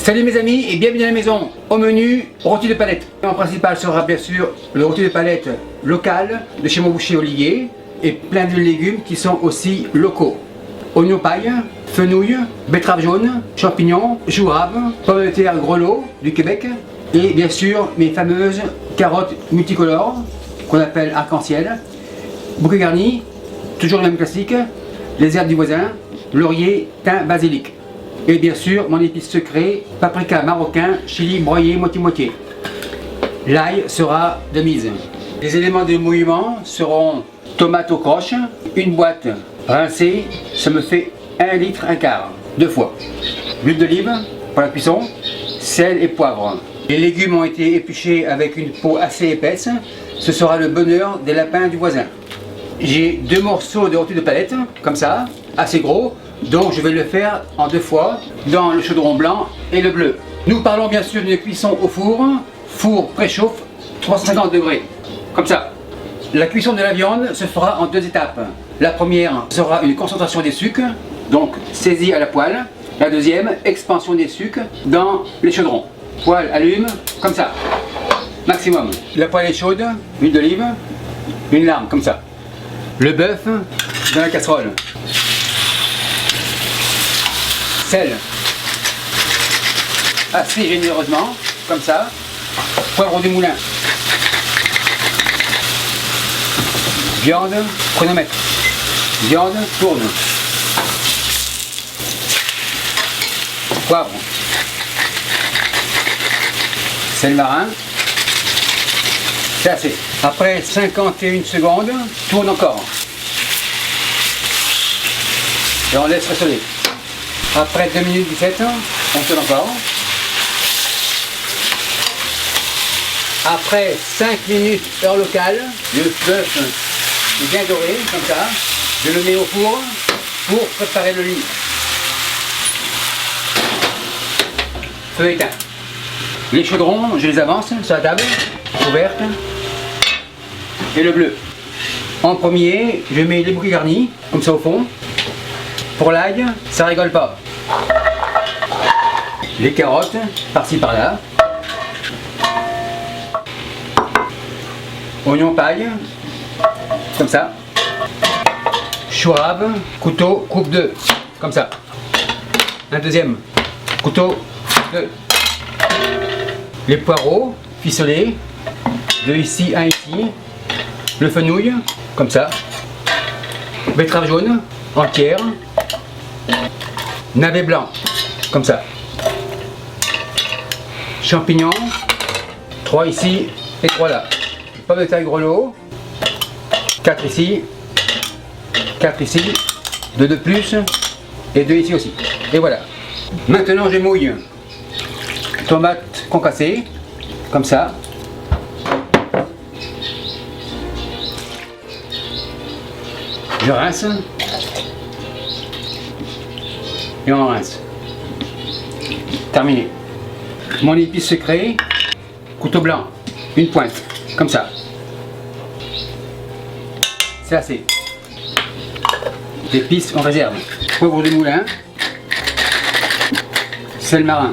Salut mes amis et bienvenue à la maison. Au menu, rôti de palette. En principal sera bien sûr le rôti de palette local de chez mon boucher Olivier et plein de légumes qui sont aussi locaux. Oignons paille, fenouil, betterave jaune, champignons, choux rave, pommes de terre grelots du Québec et bien sûr mes fameuses carottes multicolores qu'on appelle arc-en-ciel. Bouquet garni, toujours le même classique, les herbes du voisin, laurier, thym, basilic. Et bien sûr, mon épice secret, paprika marocain, chili broyé moitié-moitié. L'ail sera de mise. Les éléments de mouillement seront tomates aux croches, une boîte rincée, ça me fait 1 litre 1/4, 2 fois. L'huile d'olive pour la cuisson, sel et poivre. Les légumes ont été épluchés avec une peau assez épaisse, ce sera le bonheur des lapins du voisin. J'ai 2 morceaux de rôti de palette, comme ça, assez gros. Donc je vais le faire en 2 fois dans le chaudron blanc et le bleu. Nous parlons bien sûr d'une cuisson au four. Four préchauffe 350 degrés. Comme ça. La cuisson de la viande se fera en 2 étapes. La première sera une concentration des sucs, donc saisie à la poêle. La deuxième, expansion des sucs dans les chaudrons. Poêle allume, comme ça. Maximum. La poêle est chaude, huile d'olive, une larme, comme ça. Le bœuf dans la casserole. Sel, assez généreusement, comme ça, poivre du moulin, viande, chronomètre, viande, tourne, poivre, sel marin, c'est assez. Après 51 secondes, tourne encore, et on laisse ressauter. Après 2 minutes 17, on tourne encore. Après 5 minutes heure locale, le bœuf est bien doré, comme ça. Je le mets au four pour préparer le lit. Feu éteint. Les chaudrons, je les avance sur la table, ouverte. Et le bleu. En premier, je mets les bouquets garnis, comme ça au fond. Pour l'ail, ça rigole pas. Les carottes, par-ci par-là. Oignon paille, comme ça. Chou rave, couteau, coupe 2, comme ça. Un deuxième, couteau, 2. Les poireaux, ficelés, 2 ici, 1 ici. Le fenouil, comme ça. Betterave jaune, entière. Navet blanc, comme ça. Champignons, 3 ici et 3 là. Pommes de terre grelots, 4 ici, 4 ici, 2 de plus et 2 ici aussi. Et voilà. Maintenant je mouille. Tomates concassées, comme ça. Je rince. Et on rince. Terminé. Mon épice secret, couteau blanc, une pointe, comme ça. C'est assez. Épices en réserve. Poivre de moulin, sel marin.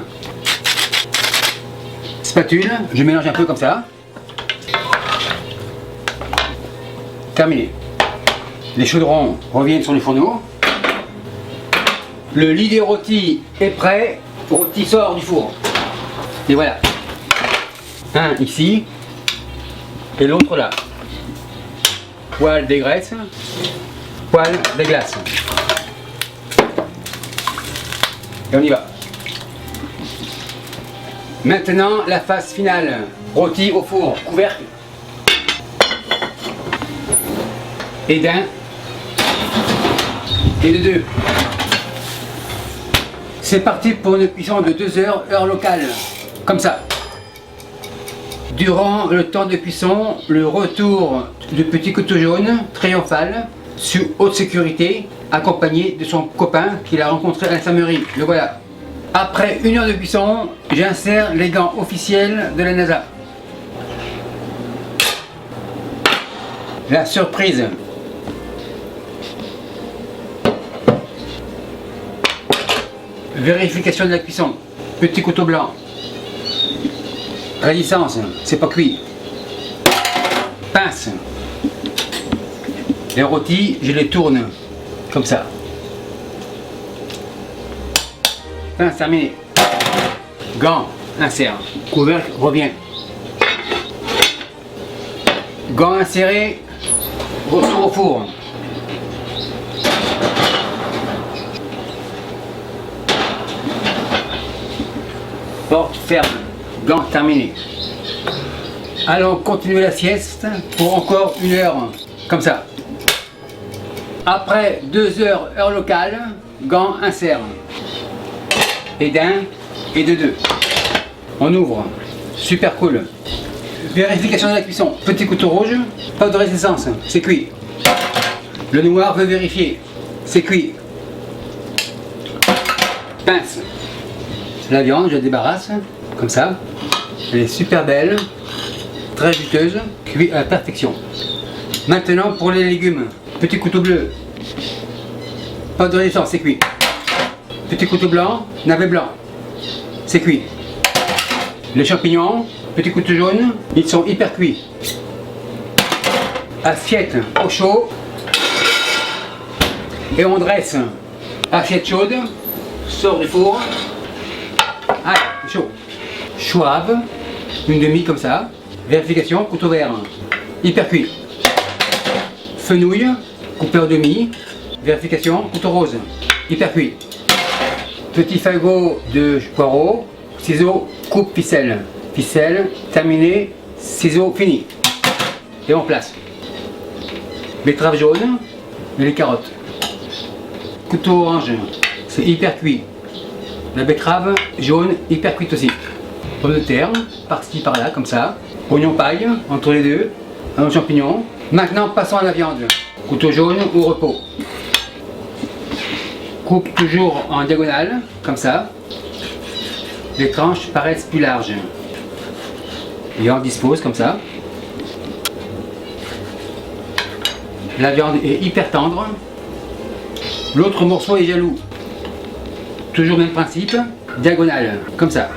Spatule, je mélange un peu comme ça. Terminé. Les chaudrons reviennent sur le fourneau. Le lit des rôtis est prêt, rôti sort du four. Et voilà. Un ici et l'autre là. Poêle des graisses, poêle des glaces. Et on y va. Maintenant la phase finale. Rôti au four, couvercle. Et d'un. Et de 2. C'est parti pour une cuisson de 2 heures, heure locale, comme ça. Durant le temps de cuisson, le retour du petit couteau jaune, triomphal, sur haute sécurité, accompagné de son copain qu'il a rencontré à l'infirmerie. Le voilà. Après 1 heure de cuisson, j'insère les gants officiels de la NASA. La surprise. Vérification de la cuisson. Petit couteau blanc. Résistance, c'est pas cuit. Pince. Les rôtis, je les tourne comme ça. Pince terminé. Gants, insère. Couvercle, revient. Gants insérés, retour au four. Porte ferme. Gants terminé. Allons continuer la sieste pour encore 1 heure. Comme ça. Après 2 heures, heure locale, gants insère. Et d'un et de 2. On ouvre. Super cool. Vérification de la cuisson. Petit couteau rouge. Pas de résistance. C'est cuit. Le noir veut vérifier. C'est cuit. Pince. La viande, je la débarrasse. Comme ça. Elle est super belle. Très juteuse. Cuit à la perfection. Maintenant pour les légumes. Petit couteau bleu. Pas de résistance. C'est cuit. Petit couteau blanc. Navet blanc. C'est cuit. Les champignons, petit couteau jaune, ils sont hyper cuits. Assiette au chaud. Et on dresse. Assiette chaude, sort du four. Ah, chaud. Chouave, une demi comme ça. Vérification, couteau vert. Hyper cuit. Fenouil, coupé en demi. Vérification, couteau rose. Hyper cuit. Petit fagot de poireaux, ciseaux, coupe, ficelle. Ficelle, terminé, ciseaux, fini. Et on place. Betterave jaune et les carottes. Couteau orange, c'est hyper cuit. La betterave jaune, hyper cuite aussi. Pomme de terre, par-ci par-là, comme ça. Oignon paille, entre les deux. Un champignon. Maintenant, passons à la viande. Couteau jaune au repos. Coupe toujours en diagonale, comme ça. Les tranches paraissent plus larges. Et on dispose comme ça. La viande est hyper tendre. L'autre morceau est jaloux. Toujours le même principe. Diagonale, comme ça.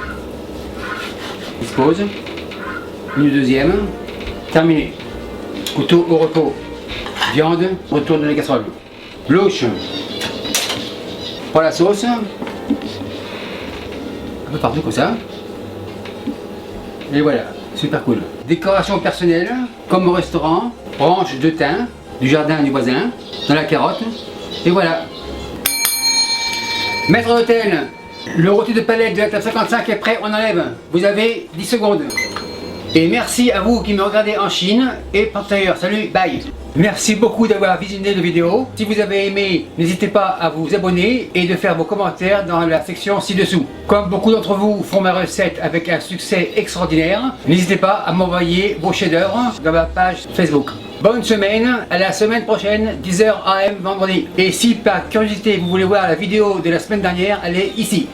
Dispose. Une deuxième. Terminé. Couteau au repos. Viande, retourne dans la casserole. Louche. Pour la sauce, un peu partout comme ça. Et voilà, super cool. Décoration personnelle, comme au restaurant, branche de thym, du jardin du voisin, dans la carotte. Et voilà. Maître d'hôtel, le rôti de palette de la table 55 est prêt, on enlève. Vous avez 10 secondes. Et merci à vous qui me regardez en Chine et partout ailleurs. Salut, bye. Merci beaucoup d'avoir visionné la vidéo. Si vous avez aimé, n'hésitez pas à vous abonner et de faire vos commentaires dans la section ci-dessous. Comme beaucoup d'entre vous font ma recette avec un succès extraordinaire, n'hésitez pas à m'envoyer vos chefs-d'œuvre dans ma page Facebook. Bonne semaine, à la semaine prochaine, 10h AM vendredi. Et si par curiosité vous voulez voir la vidéo de la semaine dernière, elle est ici.